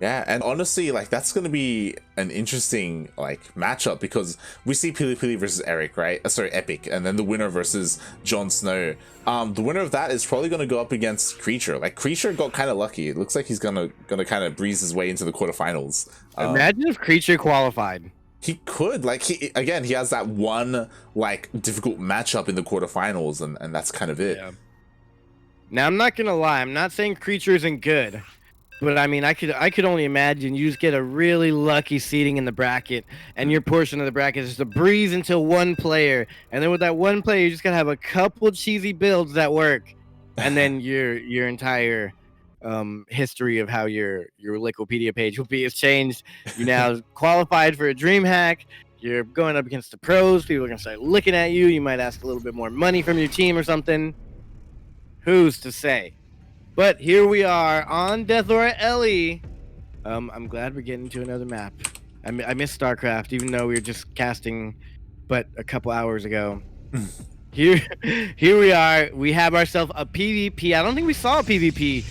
Yeah, and honestly, like that's gonna be an interesting like matchup because we see Pili Pili versus Eric, right? Sorry, Epic, and then the winner versus Jon Snow. The winner of that is probably gonna go up against Creature. Like Creature got kind of lucky. It looks like he's gonna kind of breeze his way into the quarterfinals. Imagine if Creature qualified. He could, like, he has that one like difficult matchup in the quarterfinals, and that's kind of it. Yeah. Now I'm not gonna lie, I'm not saying Creature isn't good. But I mean, I could only imagine you just get a really lucky seating in the bracket, and your portion of the bracket is just a breeze into one player, and then with that one player, you just gotta have a couple cheesy builds that work, and then your entire history of how your Wikipedia page will be is changed. You now qualified for a DreamHack. You're going up against the pros. People are gonna start looking at you. You might ask a little bit more money from your team or something. Who's to say? But here we are on Death Aura LE. I'm glad we're getting to another map. I miss StarCraft, even though we were just casting but a couple hours ago. Here we are. We have ourselves a PvP. I don't think we saw a PvP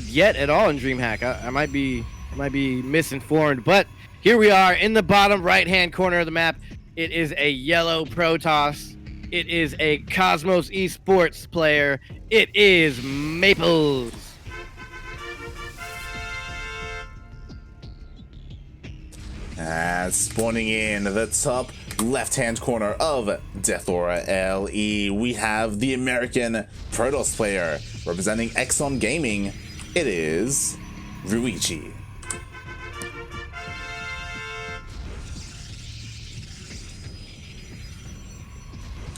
yet at all in DreamHack. I might be misinformed, but here we are in the bottom right-hand corner of the map. It is a yellow Protoss. It is a Cosmos Esports player. It is Maplez. Spawning in the top left-hand corner of Death Aura LE, we have the American Protoss player representing Exxon Gaming. It is Ruiyichi.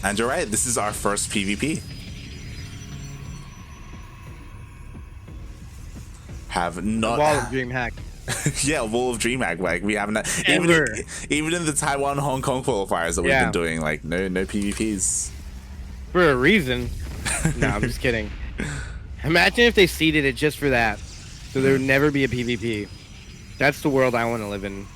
And you're right, this is our first PvP. Have not Wall of DreamHack. Yeah, Wall of DreamHack. Like we haven't even in the Taiwan Hong Kong qualifiers that we've been doing, like no PvPs. For a reason. No, I'm just kidding. Imagine if they seeded it just for that, so there would never be a PvP. That's the world I want to live in.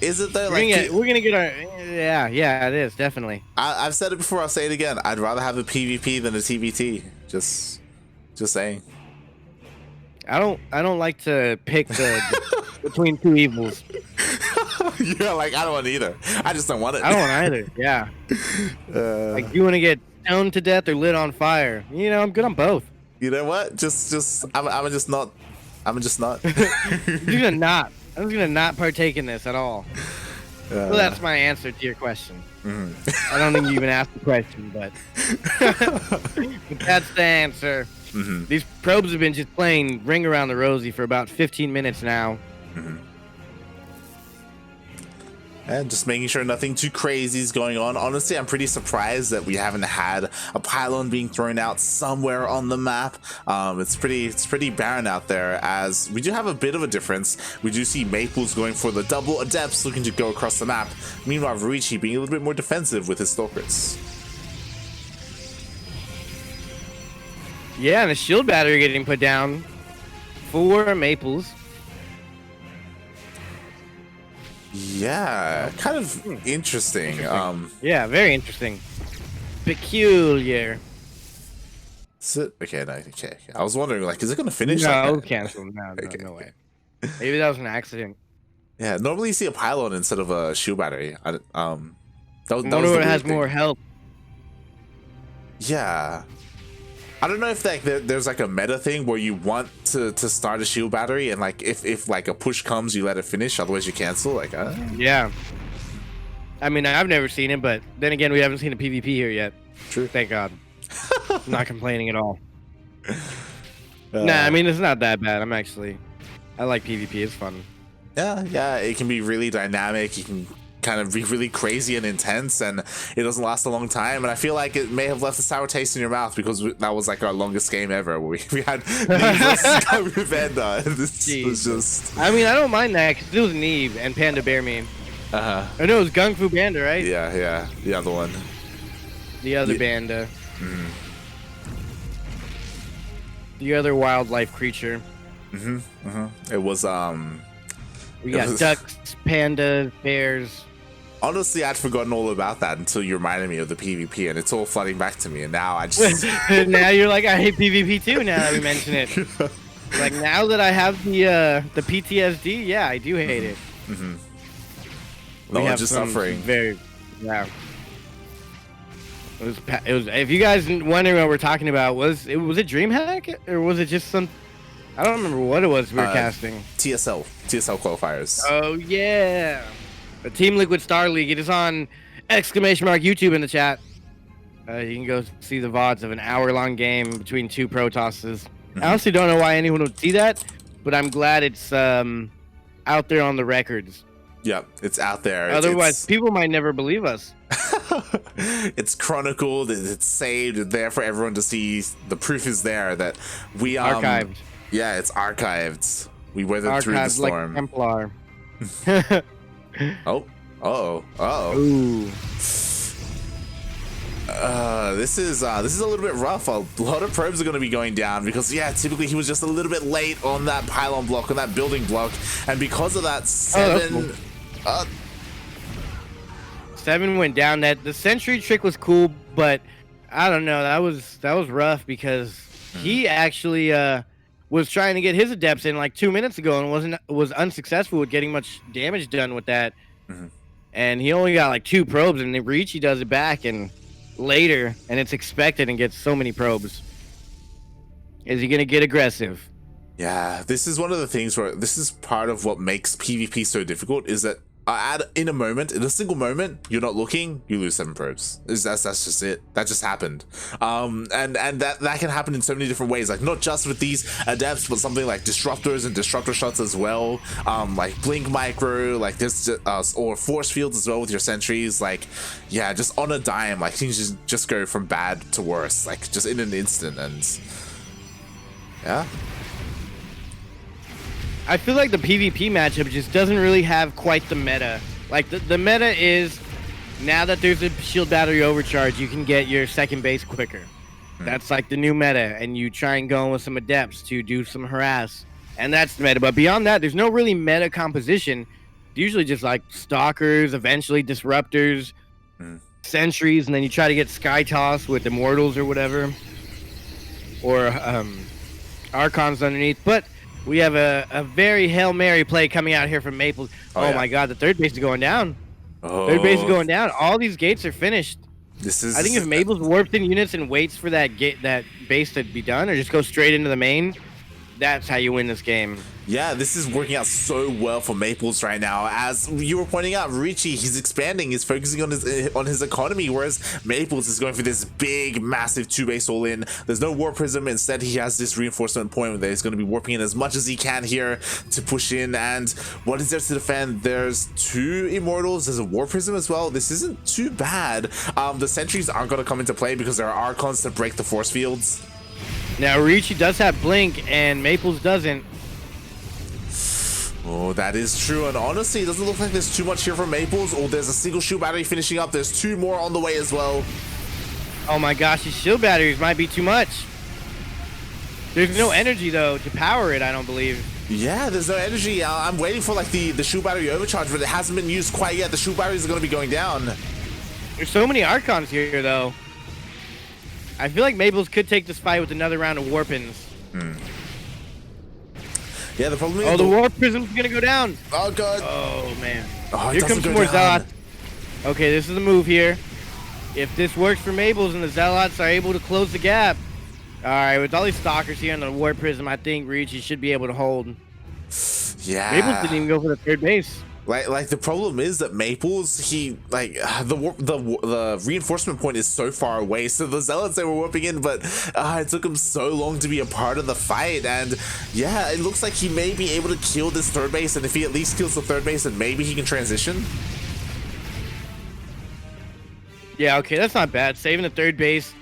Is it though? We're gonna get our yeah, it is definitely. I've said it before. I'll say it again. I'd rather have a PvP than a TvT. Just saying. I don't like to pick the between two evils. Yeah, like I don't want either. I just don't want it. I don't want either. Yeah. Like you want to get stoned to death or lit on fire? You know, I'm good on both. You know what? I'm just not. I'm just not. I'm just gonna not partake in this at all. Well, that's my answer to your question. I don't think you even asked the question, but that's the answer. These probes have been just playing Ring Around the Rosie for about 15 minutes now. And just making sure nothing too crazy is going on. Honestly, I'm pretty surprised that we haven't had a pylon being thrown out somewhere on the map. It's pretty barren out there, as we do have a bit of a difference. We do see Maplez going for the double adepts, looking to go across the map. Meanwhile, Ruiyichi being a little bit more defensive with his stalkers. Yeah, and the shield battery getting put down for Maplez. Yeah, kind of interesting. Yeah, very interesting. Peculiar. Okay, no, okay. I was wondering, like, is it gonna finish? No, like cancel. No, no way. Maybe that was an accident. Yeah, normally you see a pylon instead of a shield battery. That was what has more health. Yeah. I don't know if like there's like a meta thing where you want to start a shield battery, and like if like a push comes, you let it finish, otherwise you cancel. Like yeah. I mean, I've never seen it, but then again, we haven't seen a PvP here yet. True. Thank God. I'm not complaining at all. Nah, I mean, it's not that bad. I like PvP. It's fun. Yeah, it can be really dynamic. You can kind of be really crazy and intense, and it doesn't last a long time, and I feel like it may have left a sour taste in your mouth because that was like our longest game ever, where we had Neve versus Panda. This was just, I mean, I don't mind that because it was Neve and Panda Bear Me. I know it was Gung Fu Banda, right? Yeah, the other one, the other Banda, the other wildlife creature. It was we got ducks, pandas, bears. Honestly, I'd forgotten all about that until you reminded me of the PvP, and it's all flooding back to me, and now I just... Now you're like, I hate PvP too, now that we mention it. Like now that I have the PTSD, yeah, I do hate it. Mm-hmm. We have just some suffering. Yeah. It was. If you guys wondering what we're talking about, was it DreamHack or was it just some? I don't remember what it was we were casting. TSL qualifiers. Oh yeah, the Team Liquid Star League. It is on !YouTube in the chat. You can go see the VODs of an hour-long game between two Protosses. I honestly don't know why anyone would see that, but I'm glad it's out there on the records. Yep, it's out there. Otherwise, people might never believe us. It's chronicled, it's saved, it's there for everyone to see. The proof is there that we archived. Yeah, it's archived. We weathered through the storm. Like Templar. Ooh. This is a little bit rough. A lot of probes are going to be going down because typically he was just a little bit late on that pylon block, on that building block, and because of that, 7 went down. That the sentry trick was cool, but I don't know, that was rough because he actually was trying to get his adepts in like 2 minutes ago and was unsuccessful with getting much damage done with that. And he only got like 2 probes, and Ruiyichi does it back and later, and it's expected, and gets so many probes. Is he gonna get aggressive? Yeah, this is one of the things where this is part of what makes PvP so difficult, is that in a single moment, you're not looking, you lose 7 probes. That's just it. That just happened. And that can happen in so many different ways, like not just with these adepts, but something like disruptors and disruptor shots as well, like blink micro, like this, or force fields as well with your sentries. Like, yeah, just on a dime, like things just go from bad to worse, like just in an instant. And yeah, I feel like the PvP matchup just doesn't really have quite the meta. Like the meta is, now that there's a shield battery overcharge, you can get your second base quicker. That's like the new meta, and you try and go in with some adepts to do some harass, and that's the meta. But beyond that, there's no really meta composition. It's usually just like stalkers, eventually disruptors, sentries, and then you try to get sky toss with immortals or whatever, or archons underneath. But we have a very Hail Mary play coming out here from Maplez. Oh my god, the third base is going down. Third base is going down. All these gates are finished. I think if Maplez warps in units and waits for that base to be done, or just go straight into the main, that's how you win this game. Yeah, this is working out so well for Maplez right now. As you were pointing out, Ruiyichi, he's expanding, he's focusing on his economy, whereas Maplez is going for this big, massive 2-base all-in. There's no War Prism. Instead, he has this reinforcement point where he's going to be warping in as much as he can here to push in. And what is there to defend? There's 2 Immortals. There's a War Prism as well. This isn't too bad. The sentries aren't going to come into play because there are Archons to break the force fields. Now, Ruiyichi does have Blink, and Maplez doesn't. Oh, that is true, and honestly, it doesn't look like there's too much here from Maplez. Oh, there's a single shield battery finishing up. There's 2 more on the way as well. Oh my gosh, these shield batteries might be too much. There's no energy, though, to power it, I don't believe. Yeah, there's no energy. I'm waiting for, like, the shield battery overcharge, but it hasn't been used quite yet. The shield batteries are going to be going down. There's so many Archons here, though. I feel like Maplez could take this fight with another round of Warpins. Yeah, the problem is... the Warp Prism's gonna go down. Oh, God. Oh, man. Oh, here comes some more Zealots. Okay, this is the move here. If this works for Maplez and the Zealots are able to close the gap. All right, with all these Stalkers here on the Warp Prism, I think Ruiyichi should be able to hold. Yeah. Maplez didn't even go for the third base. Like the problem is that Maplez, the reinforcement point is so far away, so the Zealots, they were warping in, but it took him so long to be a part of the fight. And yeah, it looks like he may be able to kill this third base, and if he at least kills the third base, then maybe he can transition. Yeah, okay, that's not bad. Saving the third base.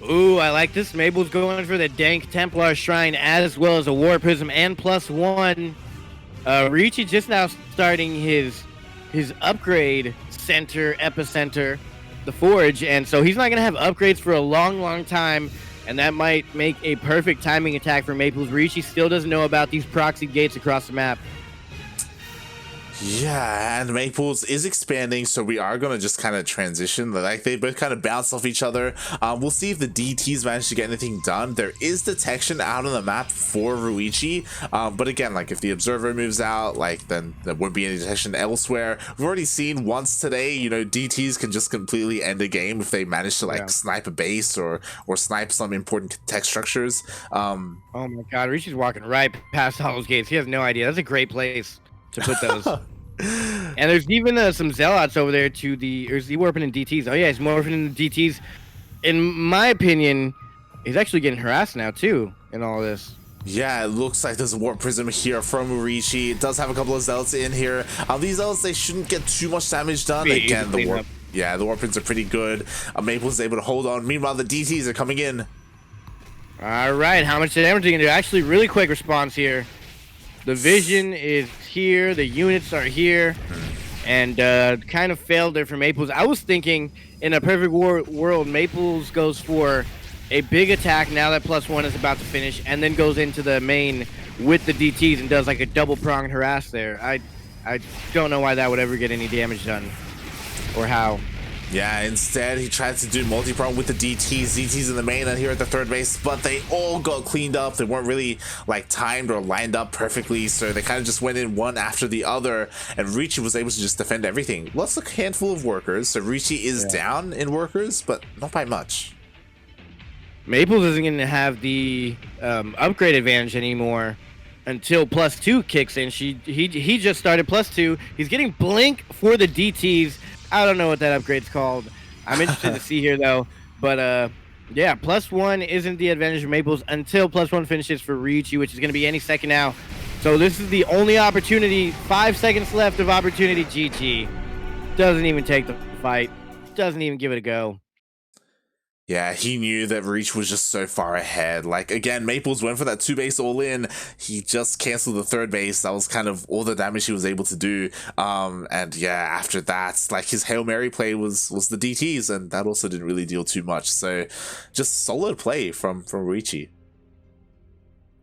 Ooh, I like this. Maplez going for the Dank Templar Shrine as well as a War Prism and +1. Ruiyichi just now starting his upgrade center, epicenter, the Forge, and so he's not going to have upgrades for a long time, and that might make a perfect timing attack for Maplez. Ruiyichi still doesn't know about these proxy gates across the map. Yeah, and Maplez is expanding, so we are gonna just kind of transition. Like they both kind of bounce off each other. We'll see if the DTs manage to get anything done. There is detection out on the map for Ruiyichi, but again, like if the observer moves out, like then there won't be any detection elsewhere. We've already seen once today, you know, DTs can just completely end a game if they manage to like snipe a base or snipe some important tech structures. Oh my God, Ruiyichi's walking right past all those gates. He has no idea. That's a great place to put those. And there's even some zealots over there to the, or is he warping in DTs? Oh yeah, he's morphing in the DTs. In my opinion, he's actually getting harassed now too in all this. Yeah, it looks like there's a warp prism here from Ruiyichi. It does have a couple of zealots in here. These zealots, they shouldn't get too much damage done. Again, the warp, yeah, the warp prisms are pretty good. Maplez is able to hold on. Meanwhile, the DTs are coming in. All right, how much damage are you gonna do? Actually, really quick response here. The vision is here, the units are here, and kind of failed there for Maplez. I was thinking in a perfect world, Maplez goes for a big attack now that +1 is about to finish, and then goes into the main with the DTs and does like a double-pronged harass there. I don't know why that would ever get any damage done, or how. Yeah, instead he tried to do multi-prong with the DTs in the main and here at the third base, but they all got cleaned up. They weren't really like timed or lined up perfectly, so they kind of just went in one after the other, and Ruiyichi was able to just defend everything. Lost a handful of workers, so Ruiyichi is down in workers, but not by much. Maplez isn't going to have the upgrade advantage anymore until +2 kicks in. He just started +2. He's getting blink for the DTs. I don't know what that upgrade's called. I'm interested to see here though. But yeah, +1 isn't the advantage of Maplez until +1 finishes for Ruiyichi, which is going to be any second now. So this is the only opportunity. 5 seconds left of opportunity. GG. Doesn't even take the fight. Doesn't even give it a go. Yeah, he knew that Reach was just so far ahead. Like, again, Maplez went for that 2-base all-in. He just canceled the 3rd base. That was kind of all the damage he was able to do. And yeah, after that, like, his Hail Mary play was the DTs, and that also didn't really deal too much. So, just solid play from Ruiyichi.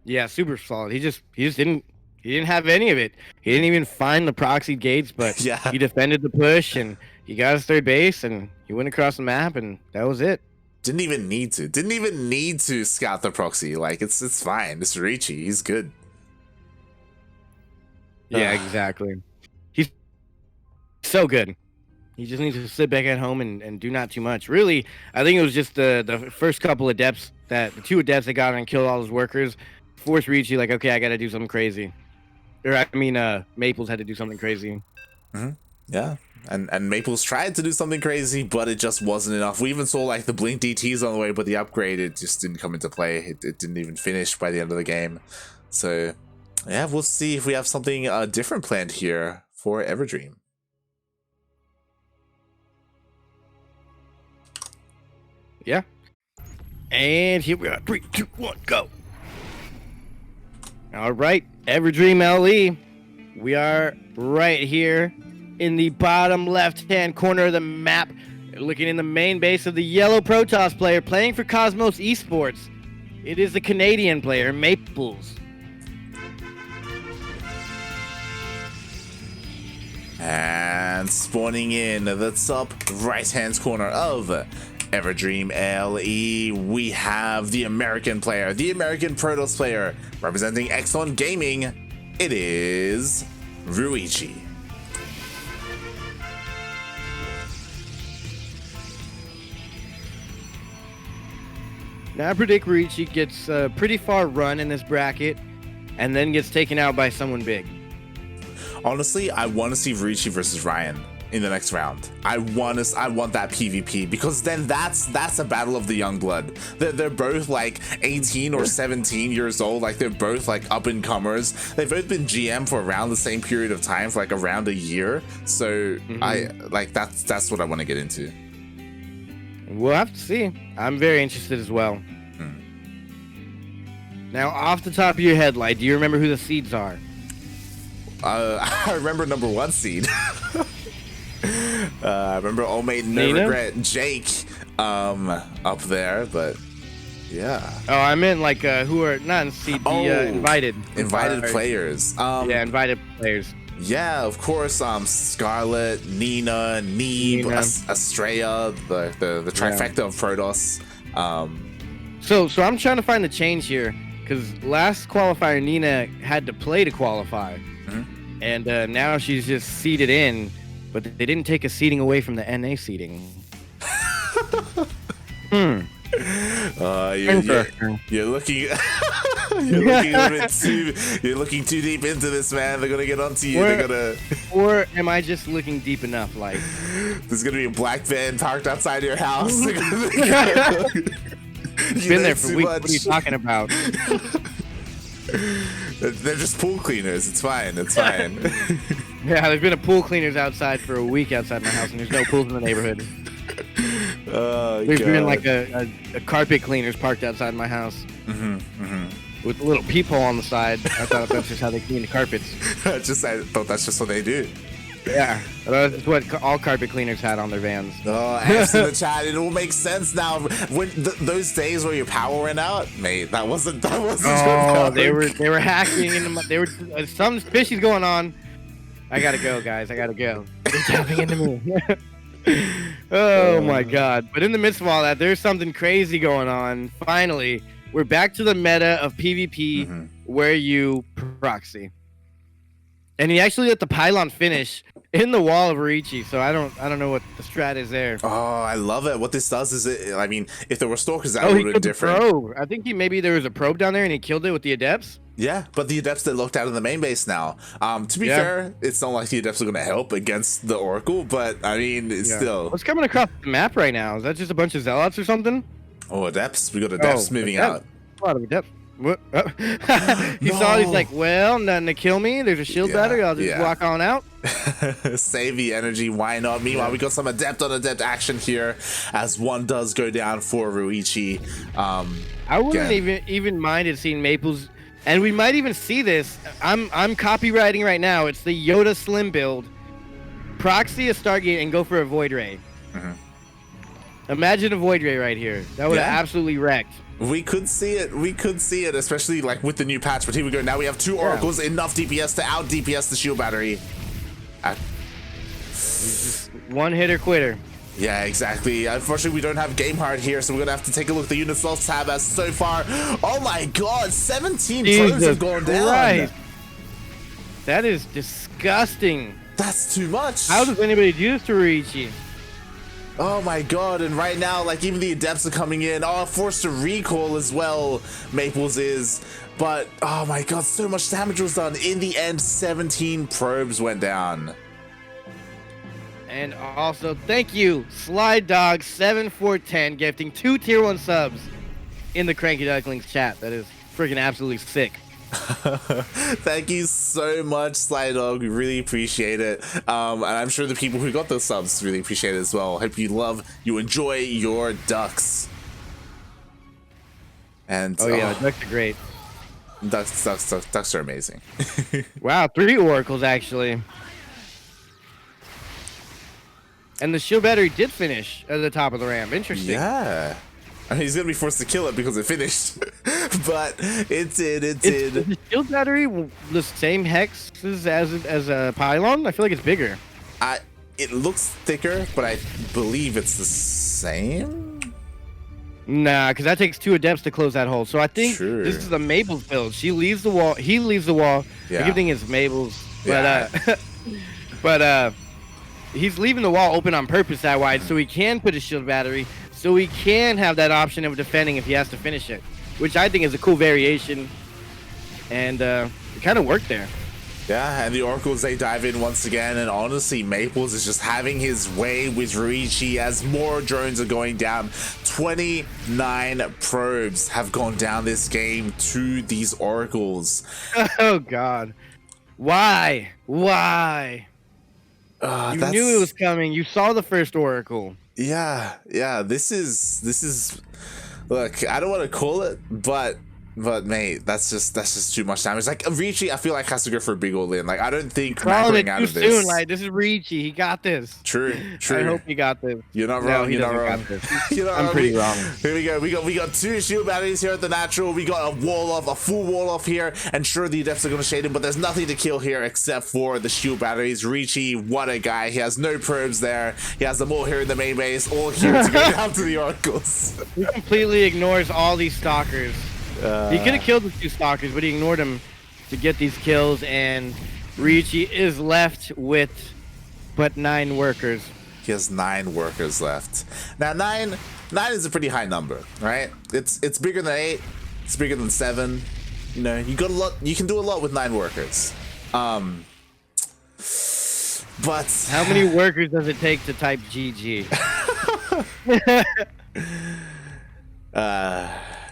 Yeah, super solid. He just didn't have any of it. He didn't even find the proxy gates, but yeah, he defended the push, and he got his 3rd base, and he went across the map, and that was it. Didn't even need to scout the proxy. Like, it's fine. It's Ruiyichi. He's good. Yeah, exactly. He's so good. He just needs to sit back at home and do not too much. Really, I think it was just the first couple of adepts, the 2 adepts that got on and killed all his workers, forced Ruiyichi, like, okay, I got to do something crazy. Or, I mean, Maplez had to do something crazy. Mm-hmm. Yeah. And Maplez tried to do something crazy, but it just wasn't enough. We even saw like the blink DTs on the way, but the upgrade, it just didn't come into play. It didn't even finish by the end of the game. So yeah, we'll see if we have something different planned here for Everdream. Yeah. And here we are. 3, 2, 1, go. All right, Everdream LE. We are right here in the bottom left-hand corner of the map, looking in the main base of the yellow Protoss player playing for Cosmos Esports. It is the Canadian player, Maplez. And spawning in the top right-hand corner of Everdream LE, we have the American player, the American Protoss player, representing Exxon Gaming. It is Ruiyichi. Now I predict Ruiyichi gets a pretty far run in this bracket and then gets taken out by someone big. Honestly, I want to see Ruiyichi versus Ryan in the next round. I want that PvP, because then that's a battle of the young blood. They're both like 18 or 17 years old. Like, they're both like up and comers. They've both been GM for around the same period of time, for like around a year. So I like that's what I want to get into. We'll have to see. I'm very interested as well. Now, off the top of your head, Light, do you remember who the seeds are? I remember number 1 seed. I remember Old Mate No Regret Jake up there, but yeah. Oh, I meant like who are not in seed, the invited players. Yeah, invited players. Yeah, of course. Scarlet, Nina, Neeb, Nina. Estrella, the trifecta of Protoss. So I'm trying to find the change here, because last qualifier Nina had to play to qualify, and now she's just seeded in, but they didn't take a seeding away from the NA seeding. You're looking you're looking a bit you're looking too deep into this, man. They're gonna get onto you. Or am I just looking deep enough? Like, there's gonna be a black van parked outside your house. Been there for weeks. What are you talking about? They're just pool cleaners. It's fine. It's fine. Yeah, there's been a pool cleaners outside for a week outside my house, and there's no pools in the neighborhood. There's been like a carpet cleaners parked outside my house. With a little peephole on the side. I thought that's just how they clean the carpets. I thought that's just what they do. Yeah, that's what all carpet cleaners had on their vans. Oh, ask in the chat. It all makes sense now. When those days where your power went out, mate, that wasn't. Oh, they were hacking into my. They were some fishy's going on. I gotta go, guys. I gotta go. They're tapping into me. Oh my god! But in the midst of all that, there's something crazy going on. Finally, we're back to the meta of PvP where you proxy. And he actually let the pylon finish in the wall of Ruiyichi, so I don't know what the strat is there. Oh, I love it. What this does is, I mean, if there were stalkers, that would have been different. Probe. I think maybe there was a probe down there and he killed it with the adepts. Yeah, but the adepts that looked out of the main base now. To be fair, it's not like the adepts are going to help against the Oracle, but I mean, it's still. What's coming across the map right now? Is that just a bunch of zealots or something? Oh, adepts. We got adepts moving out. A lot of adepts. What? He saw. He's like, well, nothing to kill me. There's a shield battery. I'll just walk on out. Save the energy. Why not? Meanwhile, we got some adept on adept action here, as one does go down for Ruiyichi. I wouldn't even minded seeing Maplez, and we might even see this. I'm copywriting right now. It's the Yodaslim build. Proxy a Stargate and go for a Void Ray. Imagine a Void Ray right here. That would have absolutely wrecked. We could see it. We could see it, especially like with the new patch. But here we go. Now we have two oracles, enough DPS to out DPS the shield battery. Just one hitter quitter. Yeah, exactly. Unfortunately, we don't have Game Hard here, so we're gonna have to take a look at the unit slots tab. As so far, oh my god, 17 probes have gone down. That is disgusting. That's too much. How does anybody do this to Ruiyichi? Oh my god, and right now, like, even the adepts are coming in. Oh, forced to recall as well, Maplez is. But, oh my god, so much damage was done. In the end, 17 probes went down. And also, thank you, Slide Dog 7410, gifting 2 tier 1 subs in the CranKy Ducklings chat. That is freaking absolutely sick. Thank you so much, Sly Dog. We really appreciate it. And I'm sure the people who got those subs really appreciate it as well. Hope you enjoy your ducks. And ducks are great. Ducks are amazing. Wow, 3 oracles actually. And the shield battery did finish at the top of the ramp. Interesting. Yeah. I mean, he's gonna be forced to kill it because it finished, but it did. Is the shield battery the same hex as a pylon? I feel like it's bigger. It looks thicker, but I believe it's the same. Nah, because that takes 2 adepts to close that hole. So I think this is the Maplez build. She leaves the wall. He leaves the wall. Yeah. The good thing is Maplez, but he's leaving the wall open on purpose that wide, so he can put a shield battery. So he can have that option of defending if he has to finish it, which I think is a cool variation, and it kind of worked there. Yeah, and the Oracles, they dive in once again, and honestly, Maplez is just having his way with Ruiyichi as more drones are going down. 29 probes have gone down this game to these Oracles. Oh, God. Why? Why? You knew it was coming. You saw the first Oracle. Yeah, this is look, I don't want to call it, but But mate, that's just too much damage. Like Ruiyichi, I feel like has to go for a big all in. Like I don't think Calling it macroing out too of this. soon. Like this is Ruiyichi. He got this. True. I hope he got this. You're not No, wrong. he You're not doesn't wrong. got this. You're not I'm wrong. pretty wrong. Here we go. We got 2 shield batteries here at the natural. We got a full wall off here, and sure the adepts are gonna shade him, but there's nothing to kill here except for the shield batteries. Ruiyichi, what a guy. He has no probes there. He has them all here in the main base, all here to go down to the oracles. He completely ignores all these stalkers. He could have killed the 2 stalkers, but he ignored them to get these kills, and Ruiyichi is left with but 9 workers. He has 9 workers left. Now 9 is a pretty high number, right? It's bigger than 8. It's bigger than 7. You know, you got a lot. You can do a lot with 9 workers. But How many workers does it take to type GG?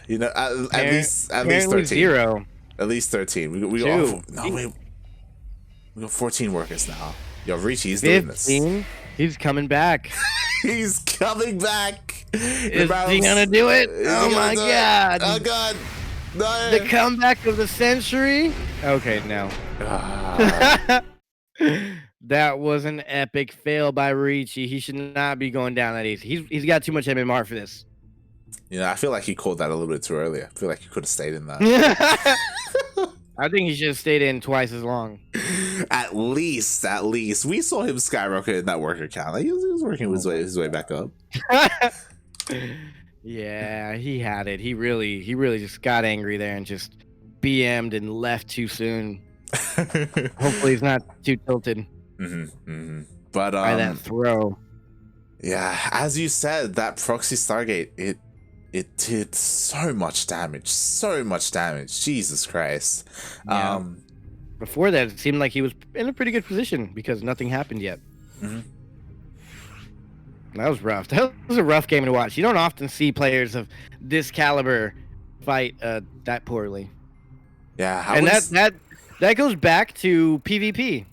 You know, at least 13. 0. At least 13. We got 14 workers now. Yo, Ruiyichi's doing this. 15. He's coming back. He's coming back. Is he gonna do it? Oh my god. Oh god. No. The comeback of the century? Okay, no. That was an epic fail by Ruiyichi. He should not be going down that easy. He's got too much MMR for this. You know, I feel like he called that a little bit too early. I feel like he could have stayed in that. I think he should have stayed in twice as long. At least. We saw him skyrocket in that worker count. Like, he was working his way back up. Yeah, he had it. He really just got angry there and just BM'd and left too soon. Hopefully he's not too tilted But by that throw. Yeah, as you said, that proxy Stargate, it did so much damage. Jesus Christ. Yeah. Before that, it seemed like he was in a pretty good position because nothing happened yet. That was rough. That was a rough game to watch. You don't often see players of this caliber fight that poorly. Yeah, and that goes back to PvP.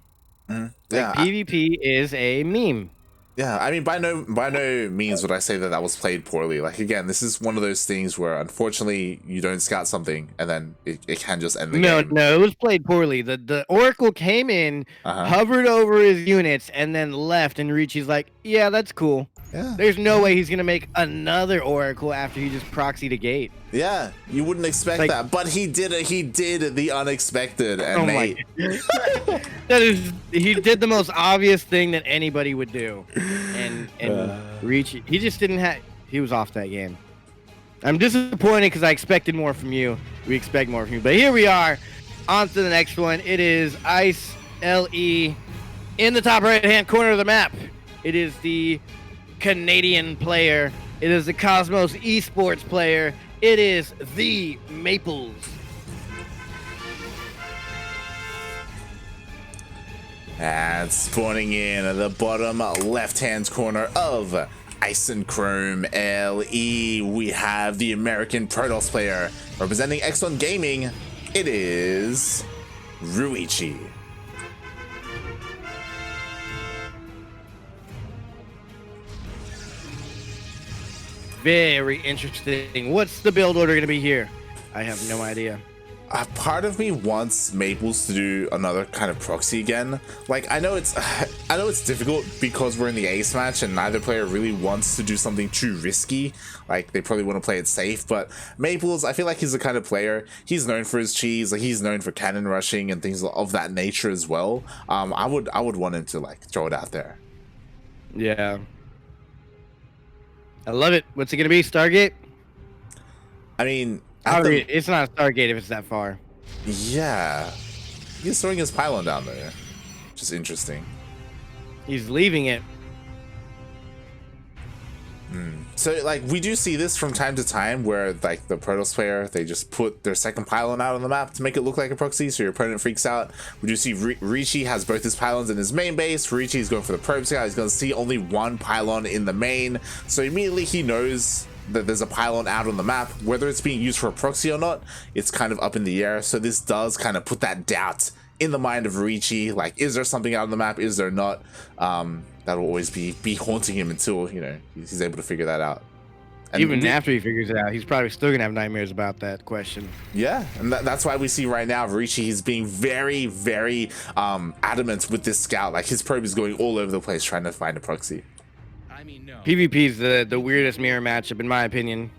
Yeah, PvP is a meme. Yeah, I mean, by no means would I say that was played poorly. Like, again, this is one of those things where, unfortunately, you don't scout something, and then it can just end the game. No, it was played poorly. The Oracle came in, hovered over his units, and then left, and Ruiyichi's like, yeah, that's cool. Yeah. There's no way he's going to make another Oracle after he just proxied a gate. Yeah, you wouldn't expect that, but he did it. He did the unexpected, and he did the most obvious thing that anybody would do, and Ruiyichi, he just didn't have. He was off that game. I'm disappointed because I expected more from you. We expect more from you, but here we are. On to the next one. It is Ice LE in the top right-hand corner of the map. It is the Canadian player. It is the Cosmos esports player. It is the Maplez. And spawning in at the bottom left-hand corner of Ice and Chrome LE, we have the American Protoss player representing Exxon Gaming. It is Ruiyichi. Very interesting. What's the build order going to be here? I have no idea. Part of me wants Maplez to do another kind of proxy again. Like, I know it's difficult because we're in the ace match and neither player really wants to do something too risky. Like, they probably want to play it safe, but Maplez, I feel like he's the kind of player, he's known for his cheese, like he's known for cannon rushing and things of that nature as well. I would want him to like throw it out there. Yeah. I love it. What's it going to be? Stargate? I mean, it's not a Stargate if it's that far. Yeah. He's throwing his pylon down there. Which is interesting. He's leaving it. So, like, we do see this from time to time where, like, the Protoss player, they just put their second pylon out on the map to make it look like a proxy, so your opponent freaks out. We do see Ruiyichi has both his pylons in his main base. Ruiyichi is going for the probe scout. He's going to see only one pylon in the main. So immediately he knows that there's a pylon out on the map. Whether it's being used for a proxy or not, it's kind of up in the air. So this does kind of put that doubt in the mind of Ruiyichi. Like, is there something out on the map? Is there not? That'll always be haunting him until, you know, he's able to figure that out. And even after he figures it out, he's probably still gonna have nightmares about that question. Yeah, and that's why we see right now Ruiyichi, he's being very, very adamant with this scout. Like his probe is going all over the place trying to find a proxy. I mean, no. PvP is the weirdest mirror matchup in my opinion.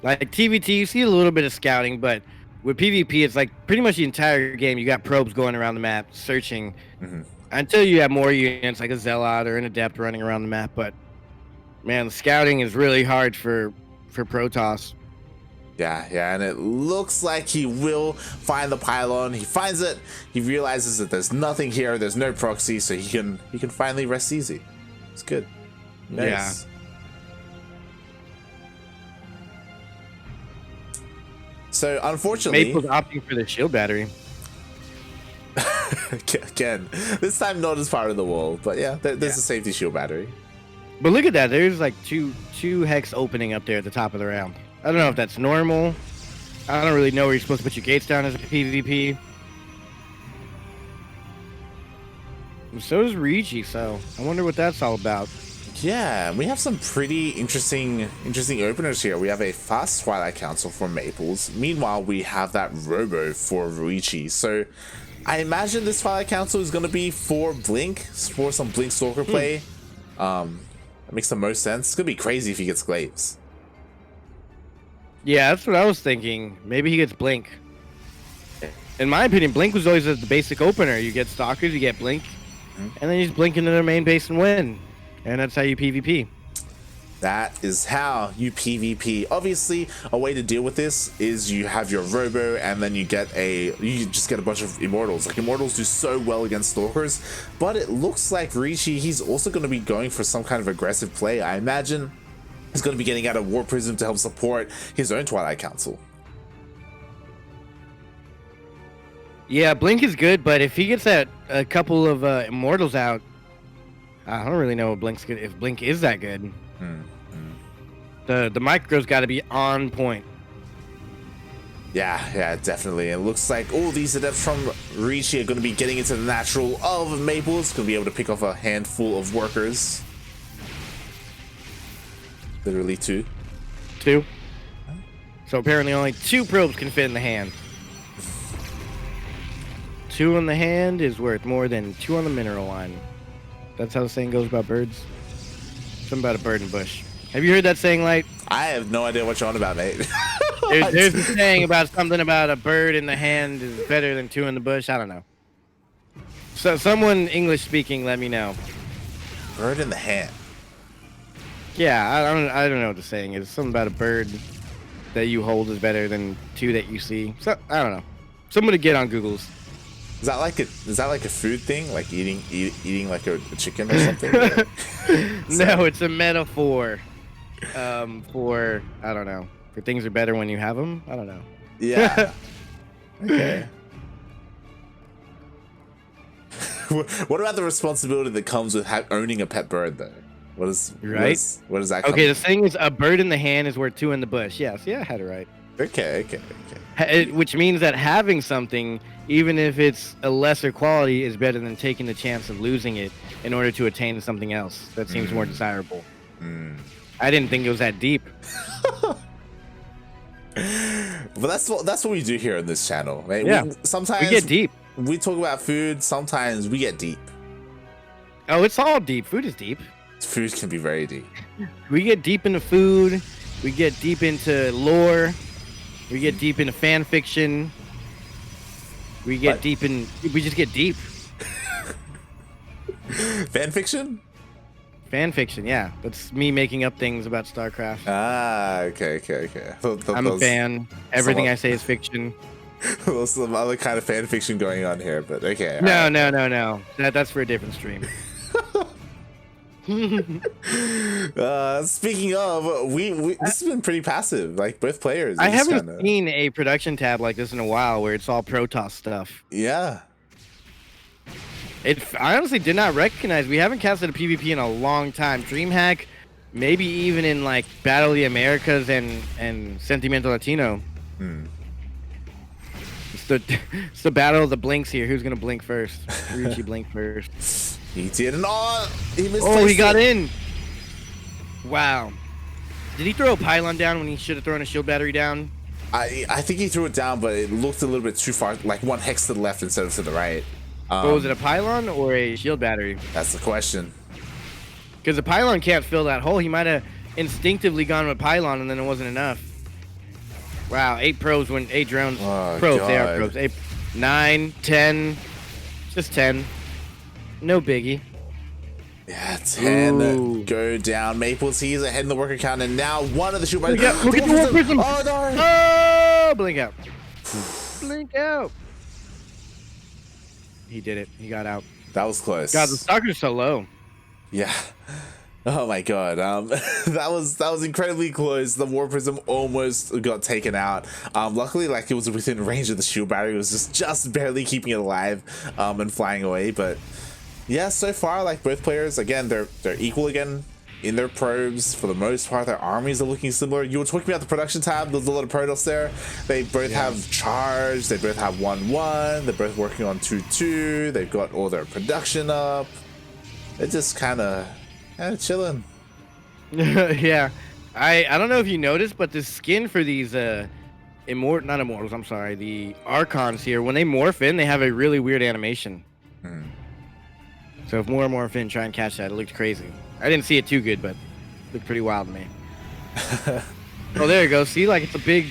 Like TVT, you see a little bit of scouting, but with PvP, it's like pretty much the entire game. You got probes going around the map, searching, until you have more units like a Zealot or an Adept running around the map. But man, the scouting is really hard for Protoss. Yeah, and it looks like he will find the pylon. He finds it. He realizes that there's nothing here. There's no proxy, so he can finally rest easy. It's good. Nice. Yeah. So unfortunately, Maple's opting for the shield battery. again, this time not as part of the wall, but yeah, there's a safety shield battery. But look at that. There's like two hex opening up there at the top of the round. I don't know if that's normal. I don't really know where you're supposed to put your gates down as a PvP. So does Ruiyichi, so I wonder what that's all about. Yeah, we have some pretty interesting openers here. We have a fast Twilight Council for Maplez. Meanwhile, we have that Robo for Ruiyichi. So I imagine this Twilight Council is going to be for Blink, for some Blink Stalker play. That makes the most sense. It's going to be crazy if he gets Glaives. Yeah, that's what I was thinking. Maybe he gets Blink. In my opinion, Blink was always the basic opener. You get Stalkers, you get Blink, and then you just blink into their main base and win. And that's how you PvP. That is how you PvP. Obviously, a way to deal with this is you have your Robo, and then you just get a bunch of Immortals. Like Immortals do so well against Stalkers, but it looks like Ruiyichi, he's also going to be going for some kind of aggressive play. I imagine he's going to be getting out a War Prism to help support his own Twilight Council. Yeah, Blink is good, but if he gets a couple of Immortals out, I don't really know if Blink is that good. The micro's got to be on point. Yeah, definitely. It looks like all these adepts from Ruiyichi are going to be getting into the natural of Maplez. Going to be able to pick off a handful of workers. Literally two. So apparently only 2 probes can fit in the hand. 2 in the hand is worth more than 2 on the mineral line. That's how the saying goes about birds. Something about a bird in bush. Have you heard that saying, Light? I have no idea what you're on about, mate. There's a saying about something about a bird in the hand is better than 2 in the bush. I don't know. So someone English speaking, let me know. Bird in the hand. Yeah, I don't know what the saying is. Something about a bird that you hold is better than 2 that you see. So I don't know. Someone to get on Google's. Is that like a food thing, like eating like a chicken or something? No, it's a metaphor. For I don't know. For things are better when you have them. I don't know. Yeah. Okay. What about the responsibility that comes with owning a pet bird, though? What is that? Okay, the thing is, a bird in the hand is worth 2 in the bush. Yes, yeah, I had it right. Okay. Which means that having something, even if it's a lesser quality, is better than taking the chance of losing it in order to attain something else that seems more desirable. I didn't think it was that deep. But that's what we do here on this channel, right? Yeah. Sometimes we get deep. We talk about food. Sometimes we get deep. Oh, it's all deep. Food is deep. Food can be very deep. We get deep into food. We get deep into lore. We get deep into fan fiction. We get deep in. We just get deep. Fan fiction? Fan fiction, yeah. That's me making up things about StarCraft. Ah, okay. I'm a fan. Everything I say is fiction. There's some other kind of fan fiction going on here, but okay. No. That's for a different stream. Speaking of, we this has been pretty passive. Like both players. I haven't seen a production tab like this in a while, where it's all Protoss stuff. Yeah. I honestly did not recognize. We haven't casted a PvP in a long time. DreamHack, maybe even in like Battle of the Americas and Sentimental Latino. It's the battle of the blinks here. Who's gonna blink first? Ruiyichi blink first. He did not. He missed. Oh, he got in. Wow. Did he throw a pylon down when he should have thrown a shield battery down? I think he threw it down, but it looked a little bit too far, like one hex to the left instead of to the right. But was it a pylon or a shield battery? That's the question. Because the pylon can't fill that hole. He might have instinctively gone with pylon and then it wasn't enough. Wow, 8 drones. Oh, Pros, God. they are pros. 8, 9, 10, just 10. No biggie. Yeah, 10 Ooh. go down. Maplez, he's ahead in the worker count, and now one of the shoot Look at the War Prism. Oh, no. Oh, blink out. Blink out. He did it. He got out. That was close. God, the stalker's so low. Yeah. Oh my god. That was incredibly close. The War Prism almost got taken out. Luckily, like, it was within range of the shield battery. It was just barely keeping it alive and flying away. But yeah, so far, like, both players, again, they're equal again in their probes. For the most part, their armies are looking similar. You were talking about the production tab. There's a lot of Protoss there. They both have charge. They both have 1-1. They're both working on 2-2. They've got all their production up. They're just kind of chilling. Yeah. I don't know if you noticed, but the skin for these not immortals, I'm sorry, the archons here, when they morph in, they have a really weird animation. So if more morph in, try and catch that. It looked crazy. I didn't see it too good, but it looked pretty wild to me. Oh, there you go. See, like, it's a big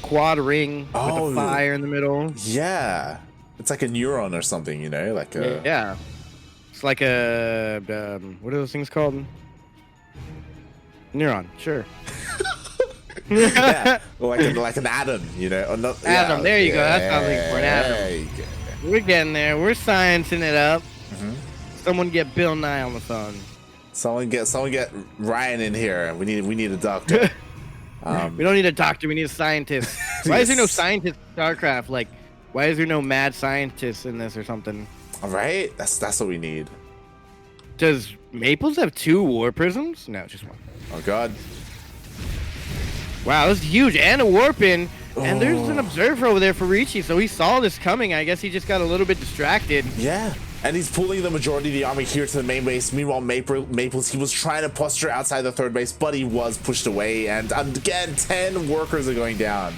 quad ring with a fire in the middle. Yeah. It's like a neuron or something, you know? Like a... Yeah. It's like a, what are those things called? Neuron, sure. Yeah. Like an atom, you know? Or not, Atom, there you go. That's what I'm looking for, an There atom. you go. We're getting there. We're sciencing it up. Someone get Bill Nye on the phone. Someone get Ryan in here. We need a doctor. We don't need a doctor. We need a scientist. Why is there no scientist in StarCraft? Like, why is there no mad scientist in this or something? All right, that's what we need. Does Maplez have 2 War Prisms? No, just 1. Oh god. Wow, this is huge. And a warp in. And there's an observer over there for Ruiyichi, so he saw this coming. I guess he just got a little bit distracted. Yeah. And he's pulling the majority of the army here to the main base. Meanwhile, Maplez, he was trying to posture outside the third base, but he was pushed away. And again, 10 workers are going down.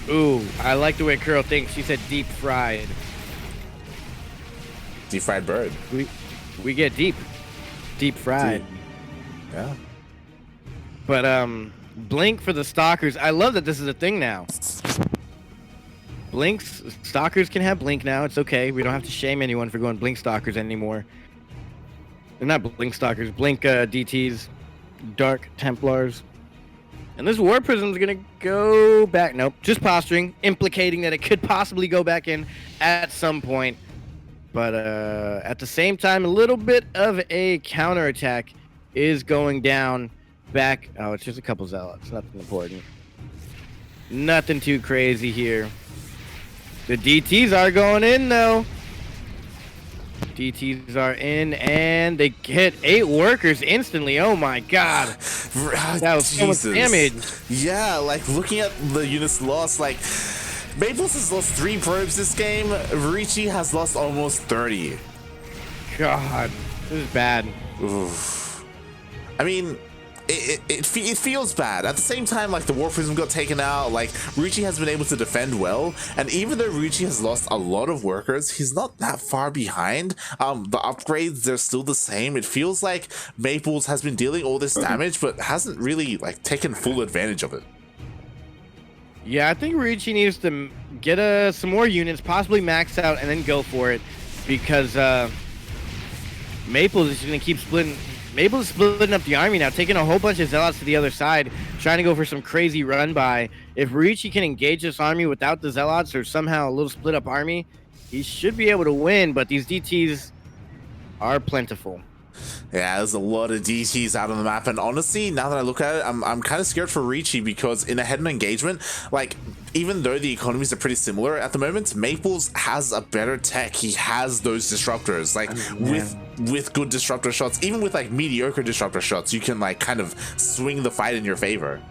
Ooh, I like the way Curl thinks. She said deep fried. Deep fried bird. We get deep fried. Deep. Yeah. But blink for the stalkers. I love that this is a thing now. Stalkers can have blink now. It's okay. We don't have to shame anyone for going blink stalkers anymore. They're not blink stalkers. Blink DTs, Dark Templars. And this War Prism's gonna go back. Nope, just posturing, implicating that it could possibly go back in at some point. But at the same time, a little bit of a counterattack is going down back. Oh, it's just a couple zealots. Nothing important. Nothing too crazy here. The DTs are going in, though. DTs are in, and they hit 8 workers instantly. Oh, my God. That was so much damage. Yeah, like, looking at the units lost, like, Maplez has lost 3 probes this game. Ruiyichi has lost almost 30. God, this is bad. Oof. I mean... It feels bad. At the same time, like, the War Prism got taken out, like, Ruiyichi has been able to defend well, and even though Ruiyichi has lost a lot of workers, he's not that far behind. The upgrades, they're still the same. It feels like Maplez has been dealing all this damage, but hasn't really, like, taken full advantage of it. Yeah, I think Ruiyichi needs to get some more units, possibly max out, and then go for it, because Maplez is going to keep splitting. Maplez is splitting up the army now, taking a whole bunch of zealots to the other side, trying to go for some crazy run by. If Ruiyichi can engage this army without the zealots or somehow a little split up army, he should be able to win, but these DTs are plentiful. Yeah, there's a lot of DTs out on the map, and honestly, now that I look at it, I'm kind of scared for Ruiyichi, because in a head-on engagement, like, even though the economies are pretty similar at the moment, Maplez has a better tech. He has those disruptors, like, with good disruptor shots, even with, like, mediocre disruptor shots, you can, like, kind of swing the fight in your favor.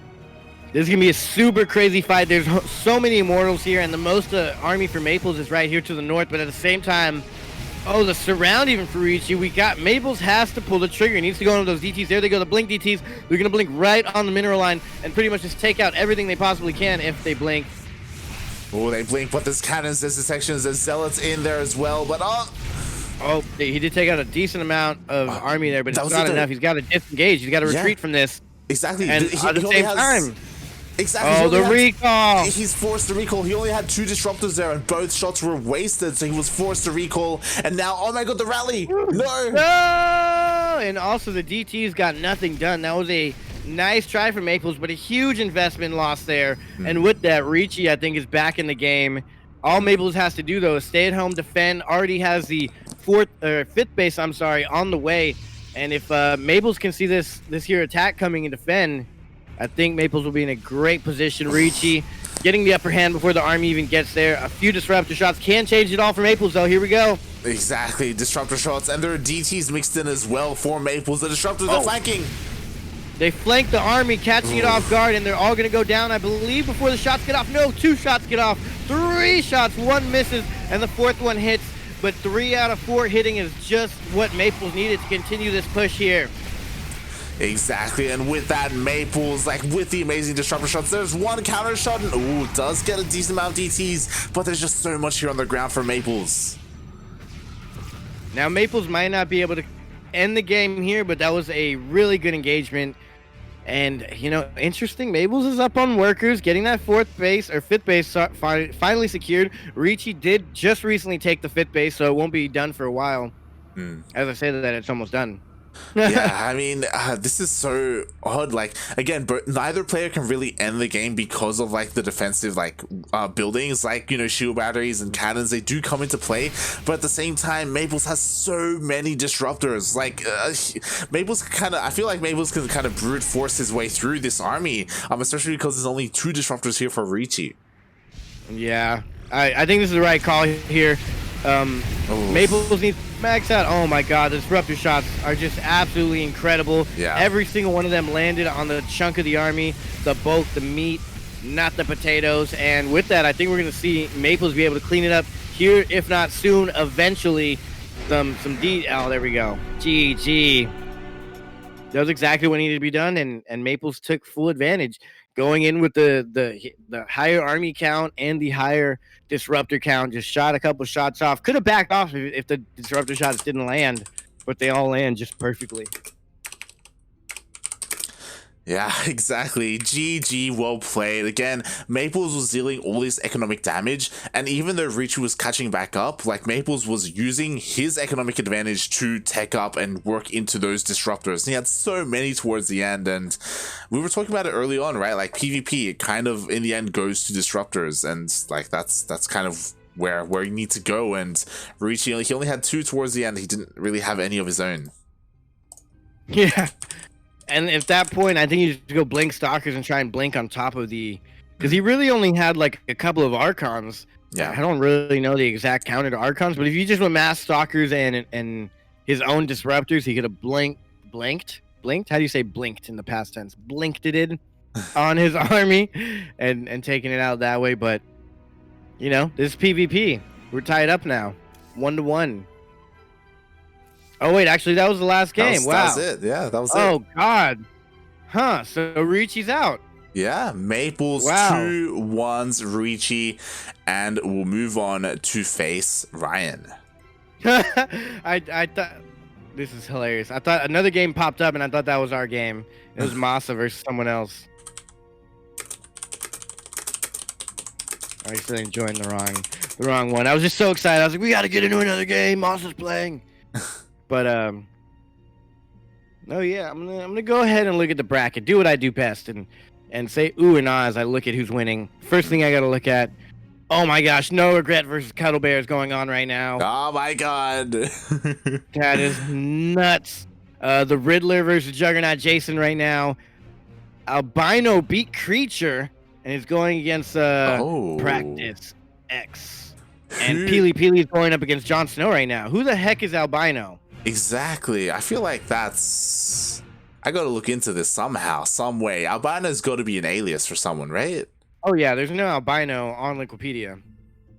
This is going to be a super crazy fight. There's so many immortals here, and the most army for Maplez is right here to the north, but at the same time, Oh, the surround even for Ruiyichi. We got Maplez has to pull the trigger. He needs to go into those DTs. There they go, the blink DTs. They're gonna blink right on the mineral line and pretty much just take out everything they possibly can if they blink. Oh, they blink, but there's cannons, there's detections, there's zealots in there as well. But oh, he did take out a decent amount of army there, but it's not enough. He's got to disengage. He's got to retreat from this. Exactly. And at the same time. Exactly. Oh, the recall! He's forced to recall. He only had 2 disruptors there, and both shots were wasted, so he was forced to recall. And now, oh my god, the rally! No! No! And also, the DTs got nothing done. That was a nice try for Maplez, but a huge investment loss there. And with that, Ruiyichi, I think, is back in the game. All Maplez has to do, though, is stay at home, defend. Already has the 5th base, on the way. And if Maplez can see this here attack coming and defend, I think Maplez will be in a great position. Ruiyichi getting the upper hand before the army even gets there. A few disruptor shots can change it all for Maplez, though. Here we go. Exactly, disruptor shots, and there are DTs mixed in as well for Maplez. The disruptors are flanking. They flank the army, catching it off guard, and they're all going to go down, I believe, before the shots get off. No, 2 shots get off. 3 shots, 1 misses, and the 4th one hits. But 3 out of 4 hitting is just what Maplez needed to continue this push here. Exactly, and with that, Maplez, like with the amazing disruptor shots, there's 1 counter shot, and ooh, does get a decent amount of DTs, but there's just so much here on the ground for Maplez. Now, Maplez might not be able to end the game here, but that was a really good engagement. And, you know, interesting, Maplez is up on workers, getting that 4th base, or 5th base finally secured. Ruiyichi did just recently take the 5th base, so it won't be done for a while. As I say that, it's almost done. Yeah, I mean, this is so odd. Like, again, but neither player can really end the game because of like the defensive buildings, like, you know, shield batteries and cannons. They do come into play, but at the same time, Maplez has so many disruptors. Like, I feel like Maplez can kind of brute force his way through this army, especially because there's only 2 disruptors here for Ruiyichi. Yeah, I think this is the right call here. Maplez needs to max out. Oh my god, the disruptor shots are just absolutely incredible. Yeah. Every single one of them landed on the chunk of the army, the bulk, the meat, not the potatoes. And with that, I think we're going to see Maplez be able to clean it up here, if not soon, eventually. Oh, there we go. GG. That was exactly what needed to be done, and Maplez took full advantage. Going in with the higher army count and the higher disruptor count, just shot a couple shots off. Could have backed off if the disruptor shots didn't land, but they all land just perfectly. Yeah, exactly. GG, well played. Again, Maplez was dealing all this economic damage, and even though Ruiyichi was catching back up, like, Maplez was using his economic advantage to tech up and work into those disruptors. And he had so many towards the end, and we were talking about it early on, right? Like, PvP, it kind of, in the end, goes to disruptors, and, like, that's kind of where you need to go, and Ruiyichi, he only had 2 towards the end. He didn't really have any of his own. Yeah. And at that point, I think you just go blink stalkers and try and blink on top of because he really only had like a couple of archons. Yeah, I don't really know the exact counter to archons, but if you just went mass stalkers and his own disruptors, he could have blinked. How do you say blinked in the past tense? Blinked it on his army and taking it out that way. But you know, this is PvP. We're tied up now, 1-1. Oh, wait, actually, that was the last game. Wow. That was it. Yeah, that was it. Oh, God. Huh, so Ruiyichi's out. Yeah, Maplez 2-1s Ruiyichi, and we'll move on to face Ryan. I thought... This is hilarious. I thought another game popped up, and I thought that was our game. It was Masa versus someone else. I was enjoying the wrong one. I was just so excited. I was like, we got to get into another game. Masa's playing. But no, yeah, I'm gonna go ahead and look at the bracket, do what I do best, and say ooh and ah as I look at who's winning. First thing I gotta look at, oh my gosh, No Regret versus Cuddle Bear is going on right now. Oh my god, that is nuts. The Riddler versus Juggernaut Jason right now. Albino beat Creature and is going against Practice X, and Peely is going up against Jon Snow right now. Who the heck is Albino? Exactly. I feel like I gotta look into this somehow, some way. Albino's got to be an alias for someone, right? Oh yeah, there's no albino on Wikipedia.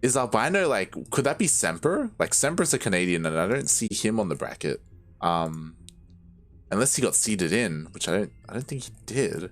Is Albino like, could that be Semper? Like Semper's a Canadian and I don't see him on the bracket. Unless he got seeded in, which I don't think he did.